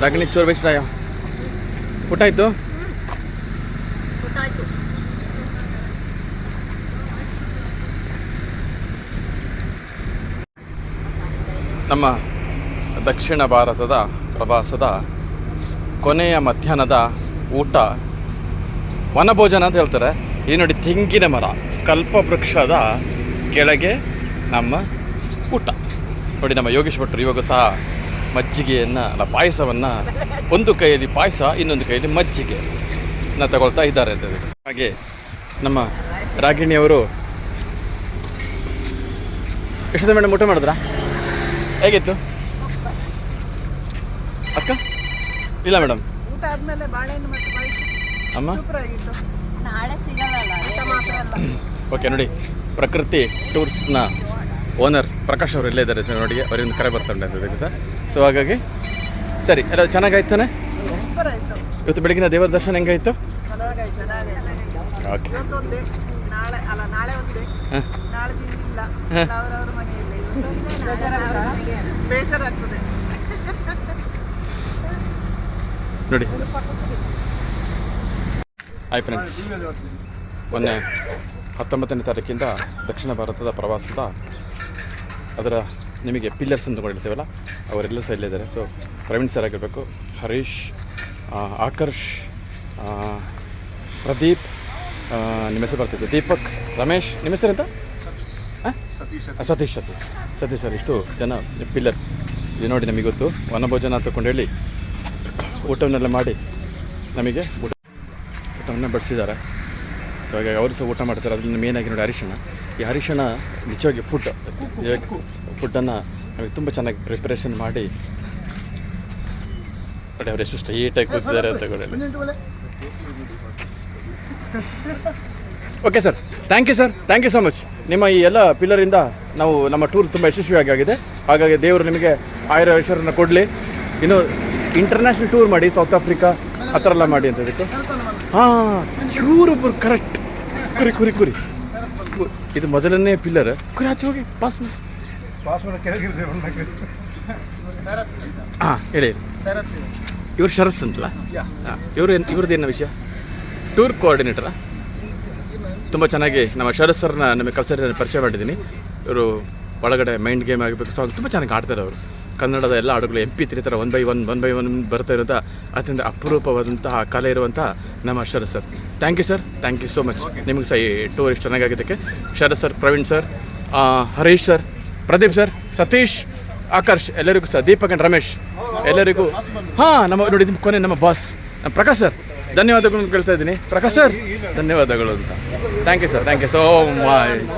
ರಾಗಿಣಿ ಚೋರ್ ಬೇಯಿಸ್ರಾಯ ಊಟ ಆಯಿತು. ನಮ್ಮ ದಕ್ಷಿಣ ಭಾರತದ ಪ್ರವಾಸದ ಕೊನೆಯ ಮಧ್ಯಾಹ್ನದ ಊಟ ವನಭೋಜನ ಅಂತ ಹೇಳ್ತಾರೆ. ಈ ನೋಡಿ ತೆಂಗಿನ ಮರ ಕಲ್ಪವೃಕ್ಷದ ಕೆಳಗೆ ನಮ್ಮ ಊಟ ನೋಡಿ. ನಮ್ಮ ಯೋಗೇಶ್ ಭಟ್ರು ಇವಾಗ ಸಹ ಮಜ್ಜಿಗೆಯನ್ನು ಪಾಯಸವನ್ನು ಒಂದು ಕೈಯಲ್ಲಿ ಪಾಯಸ ಇನ್ನೊಂದು ಕೈಯಲ್ಲಿ ಮಜ್ಜಿಗೆನ ತಗೊಳ್ತಾ ಇದ್ದಾರೆ ಅಂತ. ಹಾಗೆ ನಮ್ಮ ರಾಗಿಣಿಯವರು ಎಷ್ಟೊತ್ತ ಮೇಡಮ್ ಊಟ ಮಾಡಿದ್ರಾ? ಹೇಗಿತ್ತು ಅಕ್ಕ? ಇಲ್ಲ ಮೇಡಮ್, ಊಟ ಆದ್ಮೇಲೆ ಬಾಳೆಹಣ್ಣು ಮತ್ತು ಪಾಯಸ ಅಮ್ಮ ಸೂಪರ್ ಆಗಿತ್ತು. ನಾಳೆ ಸಿಗಲ್ಲ. ಓಕೆ ನೋಡಿ, ಪ್ರಕೃತಿ ಟೂರ್ಸ್ನ ಓನರ್ ಪ್ರಕಾಶ್ ಅವರು ಇಲ್ಲೇ ಇದ್ದಾರೆ ಸರ್. ನೋಡಿ ಅವರಿಂದ ಕರೆ ಬರ್ತಾರೆ ಅಂತ ಸರ್. ಸೊ ಹಾಗಾಗಿ ಸರಿ, ಎಲ್ಲ ಚೆನ್ನಾಗಾಯ್ತಾನೆ. ಸೂಪರ್ ಆಯ್ತು. ಇವತ್ತು ಬೆಳಗಿನ ದೇವರ ದರ್ಶನ ಹೆಂಗಾಯಿತು? ಚೆನ್ನಾಗಾಯ್ತು. ಓಕೆ. ಇವತ್ತೊಂದೇ, ನಾಳೆ ಅಲ್ಲ ನಾಳೆ ಒಂದೇ, ನಾಳೆ ತಿಂದಿಲ್ಲ ಅವರವ್ರ ಮನೆಯಲ್ಲಿ. ಬೇಸರ ಆಗ್ತದೆ ನೋಡಿ. ಹಾಯ್ ಫ್ರೆಂಡ್ಸ್, ಮೊನ್ನೆ 19ನೇ ತಾರೀಕಿಂದ ದಕ್ಷಿಣ ಭಾರತದ ಪ್ರವಾಸದ ಅದರ ನಿಮಗೆ ಪಿಲ್ಲರ್ಸ್ ಅಂತ ತಗೊಂಡಿರ್ತೀವಲ್ಲ ಅವರೆಲ್ಲೂ ಸಹ ಇಲ್ಲಿದ್ದಾರೆ. ಸೊ ಪ್ರವೀಣ್ ಸರ್ ಆಗಿರಬೇಕು, ಹರೀಶ್, ಆಕರ್ಷ್, ಪ್ರದೀಪ್, ನಿಮ್ಮ ಹೆಸರು ಬರ್ತಿತ್ತು, ದೀಪಕ್, ರಮೇಶ್, ನಿಮ್ಮ ಹೆಸರು ಅಂತ ಸತೀಶ್ ಸರ್. ಇಷ್ಟು ಜನ ಪಿಲ್ಲರ್ಸ್ ಇದು ನೋಡಿ. ನಮಗೆ ಗೊತ್ತು ವನಭೋಜನ ತಗೊಂಡು ಹೇಳಿ ಊಟವನ್ನೆಲ್ಲ ಮಾಡಿ ನಮಗೆ ಊಟವನ್ನು ಬಡಿಸಿದ್ದಾರೆ. ಸೊ ಹಾಗಾಗಿ ಅವರು ಸಹ ಊಟ ಮಾಡ್ತಾರೆ. ಅದರಿಂದ ಮೇನಾಗಿ ನೋಡಿ ಹರಿಶಣ. ಈ ಹರಿಶಣ ನಿಜವಾಗಿ ಫುಡ್ಡನ್ನು ನಮಗೆ ತುಂಬ ಚೆನ್ನಾಗಿ ಪ್ರಿಪ್ರೇಷನ್ ಮಾಡಿ ನೋಡಿ. ಅವರು ಎಷ್ಟು ಸ್ಟ್ರೈಟಾಗಿ ಕೂತಿದ್ದಾರೆ ಅಂತ ತಗೊಳ್ಳಿ. Okay sir, thank you sir, thank you so much. ನಿಮ್ಮ ಈ ಎಲ್ಲ ಪಿಲ್ಲರಿಂದ ನಾವು ನಮ್ಮ ಟೂರ್ ತುಂಬ ಯಶಸ್ವಿಯಾಗಿ ಆಗಿದೆ. ಹಾಗಾಗಿ ದೇವರು ನಿಮಗೆ ಆಯುರಾರೋಗ್ಯವನ್ನು ಕೊಡಲಿ. ಇನ್ನು ಇಂಟರ್ನ್ಯಾಷನಲ್ ಟೂರ್ ಮಾಡಿ, ಸೌತ್ ಆಫ್ರಿಕಾ ಆ ಥರ ಎಲ್ಲ ಮಾಡಿ ಅಂತದಕ್ಕೆ. ಹಾಂ, ಇವರು ಕರೆಕ್ಟ್. ಕುರಿ ಇದು ಮೊದಲನೇ ಪಿಲ್ಲರ್. ಕುರಿ ಆಚೆ ಹೋಗಿ ಪಾಸ್. ಹಾಂ ಹೇಳಿ. ಇವ್ರು ಶರತ್ ಅಂತಲ್ಲ? ಹಾಂ, ಇವ್ರದ್ದೇನು ವಿಷಯ? ಟೂರ್ ಕೋಆರ್ಡಿನೇಟರಾ? ತುಂಬ ಚೆನ್ನಾಗಿ ನಮ್ಮ ಶರತ್ ಸರ್ನ ನಮಗೆ ಕಲ್ಸರಿ ಪರಿಚಯ ಮಾಡಿದ್ದೀನಿ. ಇವರು ಒಳಗಡೆ ಮೈಂಡ್ ಗೇಮ್ ಆಗಬೇಕು, ಸಾಂಗ್ ತುಂಬ ಚೆನ್ನಾಗಿ ಆಡ್ತಾರೆ ಅವರು. ಕನ್ನಡದ ಎಲ್ಲ ಹಾಡುಗಳು MP3 ಥರ 1 by 1 ಬರ್ತಾ ಇರೋಂಥ ಅತ್ಯಂತ ಅಪರೂಪವಾದಂತಹ ಕಲೆ ಇರುವಂಥ ನಮ್ಮ Sharath sir. Thank you sir, thank you so much. ನಿಮಗೆ ಸಹ ಈ ಟೂರ್ ಇಷ್ಟು ಚೆನ್ನಾಗಾಗಿದ್ದಕ್ಕೆ Sharath sir, Praveen sir, Harish sir, Pradeep sir, Satish, Akarsh, ಎಲ್ಲರಿಗೂ ಸಹ, ದೀಪಕ್ ಆ್ಯಂಡ್ ರಮೇಶ್ ಎಲ್ಲರಿಗೂ. ಹಾಂ, ನಮ್ಮ ನೋಡಿ ಕೊನೆ ನಮ್ಮ ಬಾಸ್ ನಮ್ಮ ಪ್ರಕಾಶ್ ಸರ್, ಧನ್ಯವಾದಗಳು ಕೇಳ್ತಾ ಇದ್ದೀನಿ. ಪ್ರಕಾಶ್ ಸರ್ ಧನ್ಯವಾದಗಳು ಅಂತ. Thank you sir, thank you so much.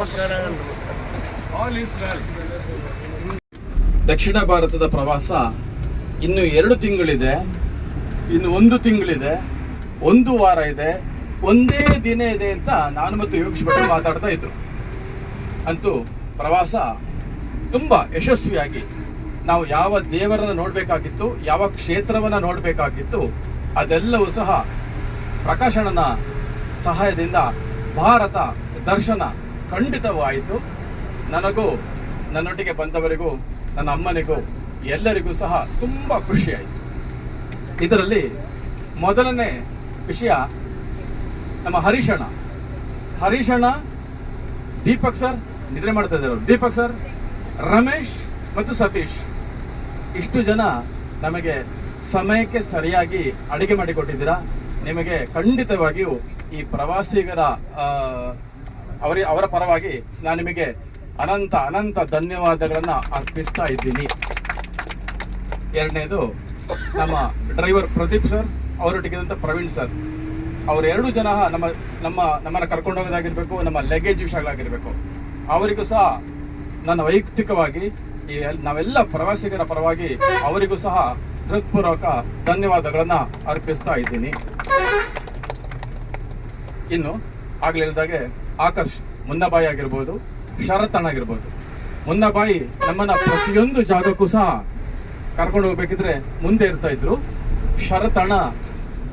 ದಕ್ಷಿಣ ಭಾರತದ ಪ್ರವಾಸ ಇನ್ನು 2 ತಿಂಗಳಿದೆ, ಇನ್ನು 1 ತಿಂಗಳಿದೆ, 1 ವಾರ ಇದೆ, ಒಂದೇ ದಿನ ಇದೆ ಅಂತ ನಾನು ಮತ್ತು ಯೋಗೇಶ್ ಭಟ್ರು ಮಾತಾಡ್ತಾ ಇದ್ರು. ಅಂತೂ ಪ್ರವಾಸ ತುಂಬ ಯಶಸ್ವಿಯಾಗಿ ನಾವು ಯಾವ ದೇವರನ್ನು ನೋಡಬೇಕಾಗಿತ್ತು, ಯಾವ ಕ್ಷೇತ್ರವನ್ನು ನೋಡಬೇಕಾಗಿತ್ತು, ಅದೆಲ್ಲವೂ ಸಹ ಪ್ರಕಾಶಣ್ಣನ ಸಹಾಯದಿಂದ ಭಾರತ ದರ್ಶನ ಖಂಡಿತವಾಯಿತು. ನನಗೂ, ನನ್ನೊಟ್ಟಿಗೆ ಬಂದವರಿಗೂ, ನನ್ನ ಅಮ್ಮನಿಗೂ, ಎಲ್ಲರಿಗೂ ಸಹ ತುಂಬ ಖುಷಿಯಾಯಿತು. ಇದರಲ್ಲಿ ಮೊದಲನೇ ವಿಷಯ ನಮ್ಮ ಹರೀಶಣ್ಣ, ದೀಪಕ್ ಸರ್, ನಿದ್ರೆ ಮಾಡ್ತಾ ಇದ್ದಾರೆ, ದೀಪಕ್ ಸರ್, ರಮೇಶ್ ಮತ್ತು ಸತೀಶ್, ಇಷ್ಟು ಜನ ನಮಗೆ ಸಮಯಕ್ಕೆ ಸರಿಯಾಗಿ ಅಡುಗೆ ಮಾಡಿಕೊಟ್ಟಿದ್ದೀರಾ. ನಿಮಗೆ ಖಂಡಿತವಾಗಿಯೂ ಈ ಪ್ರವಾಸಿಗರ ಅವರ ಪರವಾಗಿ ನಾನು ನಿಮಗೆ ಅನಂತ ಧನ್ಯವಾದಗಳನ್ನು ಅರ್ಪಿಸ್ತಾ ಇದ್ದೀನಿ. ಎರಡನೇದು ನಮ್ಮ ಡ್ರೈವರ್ ಪ್ರದೀಪ್ ಸರ್, ಅವರೊಟ್ಟಿಗಿದಂಥ ಪ್ರವೀಣ್ ಸರ್, ಅವರು 2 ಜನ ನಮ್ಮನ್ನು ಕರ್ಕೊಂಡು ಹೋಗೋದಾಗಿರ್ಬೇಕು, ನಮ್ಮ ಲಗೇಜ್ ವಿಷಯಗಳಾಗಿರ್ಬೇಕು, ಅವರಿಗೂ ಸಹ ನನ್ನ ವೈಯಕ್ತಿಕವಾಗಿ ನಾವೆಲ್ಲ ಪ್ರವಾಸಿಗರ ಪರವಾಗಿ ಅವರಿಗೂ ಸಹ ಹೃತ್ಪೂರ್ವಕ ಧನ್ಯವಾದಗಳನ್ನು ಅರ್ಪಿಸ್ತಾ ಇದ್ದೀನಿ. ಇನ್ನು ಆಗ್ಲೇ ಹೇಳಿದಾಗೆ ಆಕರ್ಷ್, ಮುನ್ನಬಾಯಿ ಆಗಿರ್ಬೋದು, ಶರತ್ ಅಣ್ಣ ಆಗಿರ್ಬೋದು. ಮುನ್ನಬಾಯಿ ನಮ್ಮನ್ನ ಪ್ರತಿಯೊಂದು ಜಾಗಕ್ಕೂ ಸಹ ಕರ್ಕೊಂಡು ಹೋಗ್ಬೇಕಿದ್ರೆ ಮುಂದೆ ಇರ್ತಾ ಇದ್ರು. ಶರತ್ ಅಣ್ಣ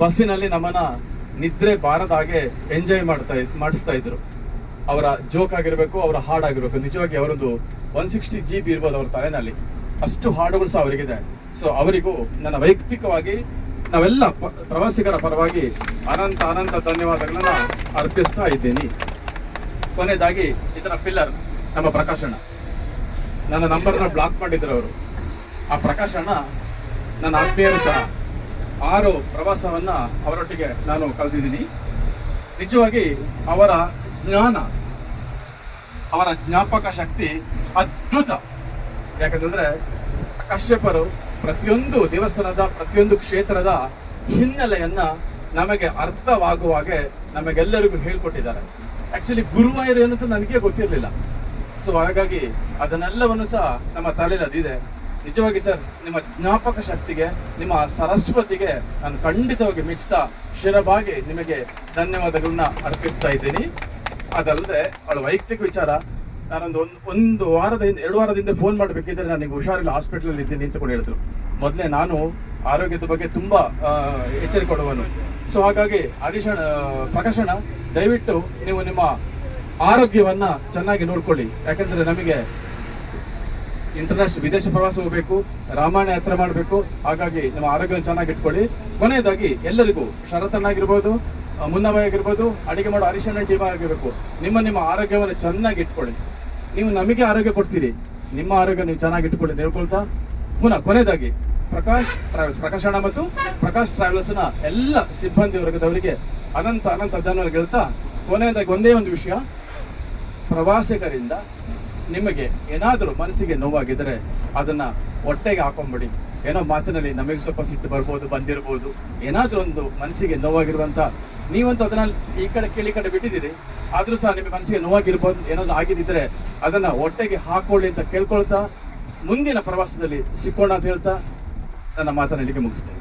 ಬಸ್ಸಿನಲ್ಲಿ ನಮ್ಮನ್ನ ನಿದ್ರೆ ಬಾರದ ಹಾಗೆ ಎಂಜಾಯ್ ಮಾಡಿಸ್ತಾ ಇದ್ರು. ಅವರ ಜೋಕ್ ಆಗಿರ್ಬೇಕು, ಅವರ ಹಾಡಾಗಿರ್ಬೇಕು, ನಿಜವಾಗಿ ಅವರೊಂದು 160 GB ಇರ್ಬೋದು ಅವ್ರ ತಲೆನಲ್ಲಿ. ಅಷ್ಟು ಹಾಡುಗಳು ಸಹ ಅವರಿಗಿದೆ. ಸೊ ಅವರಿಗೂ ನನ್ನ ವೈಯಕ್ತಿಕವಾಗಿ ನಾವೆಲ್ಲ ಪ್ರವಾಸಿಗರ ಪರವಾಗಿ ಅನಂತ ಅನಂತ ಧನ್ಯವಾದಗಳನ್ನ ಅರ್ಪಿಸ್ತಾ ಇದ್ದೀನಿ. ಕೊನೆಯದಾಗಿ ಇದರ ಪಿಲ್ಲರ್ ನಮ್ಮ ಪ್ರಕಾಶಣ್ಣ. ನನ್ನ ನಂಬರ್ನ ಬ್ಲಾಕ್ ಮಾಡಿದ್ರು ಅವರು. ಆ ಪ್ರಕಾಶಣ್ಣ ನನ್ನ ಆತ್ಮೀಯರು ಸಹ 6 ಪ್ರವಾಸವನ್ನ ಅವರೊಟ್ಟಿಗೆ ನಾನು ಕಳೆದಿದ್ದೀನಿ. ನಿಜವಾಗಿ ಅವರ ಜ್ಞಾನ, ಅವರ ಜ್ಞಾಪಕ ಶಕ್ತಿ ಅದ್ಭುತ. ಯಾಕಂತಂದ್ರೆ ಕಶ್ಯಪರು ಪ್ರತಿಯೊಂದು ದೇವಸ್ಥಾನದ ಪ್ರತಿಯೊಂದು ಕ್ಷೇತ್ರದ ಹಿನ್ನೆಲೆಯನ್ನ ನಮಗೆ ಅರ್ಥವಾಗುವಾಗೆ ನಮಗೆಲ್ಲರಿಗೂ ಹೇಳ್ಕೊಟ್ಟಿದ್ದಾರೆ. ಆಕ್ಚುಲಿ ಗುರುವಾಯೂರು ಏನಂತ ನನಗೆ ಗೊತ್ತಿರಲಿಲ್ಲ. ಸೊ ಹಾಗಾಗಿ ಅದನ್ನೆಲ್ಲವನ್ನು ಸಹ ನಮ್ಮ ತಲೆಯಲ್ಲಿ ಅದಿದೆ. ನಿಜವಾಗಿ ಸರ್, ನಿಮ್ಮ ಜ್ಞಾಪಕ ಶಕ್ತಿಗೆ, ನಿಮ್ಮ ಸರಸ್ವತಿಗೆ ನಾನು ಖಂಡಿತವಾಗಿ ಮೆಚ್ಚುತ್ತಾ ಶಿರಬಾಗಿ ನಿಮಗೆ ಧನ್ಯವಾದಗಳನ್ನ ಅರ್ಪಿಸ್ತಾ ಇದ್ದೀನಿ. ಅದಲ್ಲದೆ ಅವಳ ವೈಯಕ್ತಿಕ ವಿಚಾರ, ಒಂದು ವಾರದಿಂದ 2 ವಾರದಿಂದ ಫೋನ್ ಮಾಡಬೇಕಿದ್ರೆ ನನಗೆ ಹುಷಾರಿಲ್ಲ, ಹಾಸ್ಪಿಟಲ್ ಇದ್ದೀನಿ ಅಂತ ಕೂಡ ಹೇಳಿದ್ರು. ಮೊದಲೇ ನಾನು ಆರೋಗ್ಯದ ಬಗ್ಗೆ ತುಂಬಾ ಎಚ್ಚರಿಕೆ ಕೊಡುವನು. ಸೊ ಹಾಗಾಗಿ ಪ್ರಕಾಶಣ್ಣ, ದಯವಿಟ್ಟು ನೀವು ನಿಮ್ಮ ಆರೋಗ್ಯವನ್ನ ಚೆನ್ನಾಗಿ ನೋಡ್ಕೊಳ್ಳಿ. ಯಾಕಂದ್ರೆ ನಮಗೆ ಇಂಟರ್ನ್ಯಾಷನಲ್ ವಿದೇಶ ಪ್ರವಾಸ ಹೋಗ್ಬೇಕು, ರಾಮಾಯಣ ಯಾತ್ರೆ ಮಾಡಬೇಕು. ಹಾಗಾಗಿ ನಿಮ್ಮ ಆರೋಗ್ಯವನ್ನು ಚೆನ್ನಾಗಿ ಇಟ್ಕೊಳ್ಳಿ. ಕೊನೆಯದಾಗಿ ಎಲ್ಲರಿಗೂ ಶರತನ್ನಾಗಿರ್ಬೋದು, ಮುನ್ನಬಾಯಿ ಆಗಿರ್ಬೋದು, ಅಡಿಗೆ ಮಾಡೋ ಹರೀಶಣ್ಣ ಟೀಮ್ ಆಗಿರ್ಬೇಕು, ನಿಮ್ಮ ಆರೋಗ್ಯವನ್ನು ಚೆನ್ನಾಗಿ ಇಟ್ಕೊಳ್ಳಿ. ನೀವು ನಮಗೆ ಆರೋಗ್ಯ ಕೊಡ್ತೀರಿ, ನಿಮ್ಮ ಆರೋಗ್ಯ ನೀವು ಚೆನ್ನಾಗಿ ಇಟ್ಕೊಳ್ಳಿ ಅಂತ ಹೇಳ್ಕೊಳ್ತಾ, ಪುನಃ ಕೊನೆಯದಾಗಿ ಪ್ರಕಾಶಣ್ಣ ಮತ್ತು ಪ್ರಕಾಶ್ ಟ್ರಾವೆಲ್ಸ್ನ ಎಲ್ಲ ಸಿಬ್ಬಂದಿ ವರ್ಗದವರಿಗೆ ಅನಂತ ಧನ್ಯವಾದ ಹೇಳ್ತಾ, ಕೊನೆಯದಾಗಿ ಒಂದೇ ಒಂದು ವಿಷಯ, ಪ್ರವಾಸಿಗರಿಂದ ನಿಮಗೆ ಏನಾದರೂ ಮನಸ್ಸಿಗೆ ನೋವಾಗಿದ್ದರೆ ಅದನ್ನ ಹೊಟ್ಟೆಗೆ ಹಾಕೊಂಬಿಡಿ. ಏನೋ ಮಾತಿನಲ್ಲಿ ನಮಗೆ ಸ್ವಲ್ಪ ಸಿಟ್ಟು ಬಂದಿರ್ಬೋದು, ಏನಾದರೂ ಒಂದು ಮನಸ್ಸಿಗೆ ನೋವಾಗಿರುವಂತ, ನೀವಂತೂ ಅದನ್ನ ಈ ಕಡೆ ಬಿಟ್ಟಿದ್ದೀರಿ, ಆದ್ರೂ ಸಹ ನಿಮ್ಮ ಮನಸ್ಸಿಗೆ ನೋವಾಗಿರ್ಬೋದು, ಏನಾದ್ರು ಆಗಿದ್ದಿದ್ರೆ ಅದನ್ನ ಹೊಟ್ಟೆಗೆ ಹಾಕೊಳ್ಳಿ ಅಂತ ಕೇಳ್ಕೊಳ್ತಾ, ಮುಂದಿನ ಪ್ರವಾಸದಲ್ಲಿ ಸಿಕ್ಕೋಣ ಅಂತ ಹೇಳ್ತಾ ನನ್ನ ಮಾತನ್ನ ಇಲ್ಲಿಗೆ ಮುಗಿಸ್ತೇನೆ.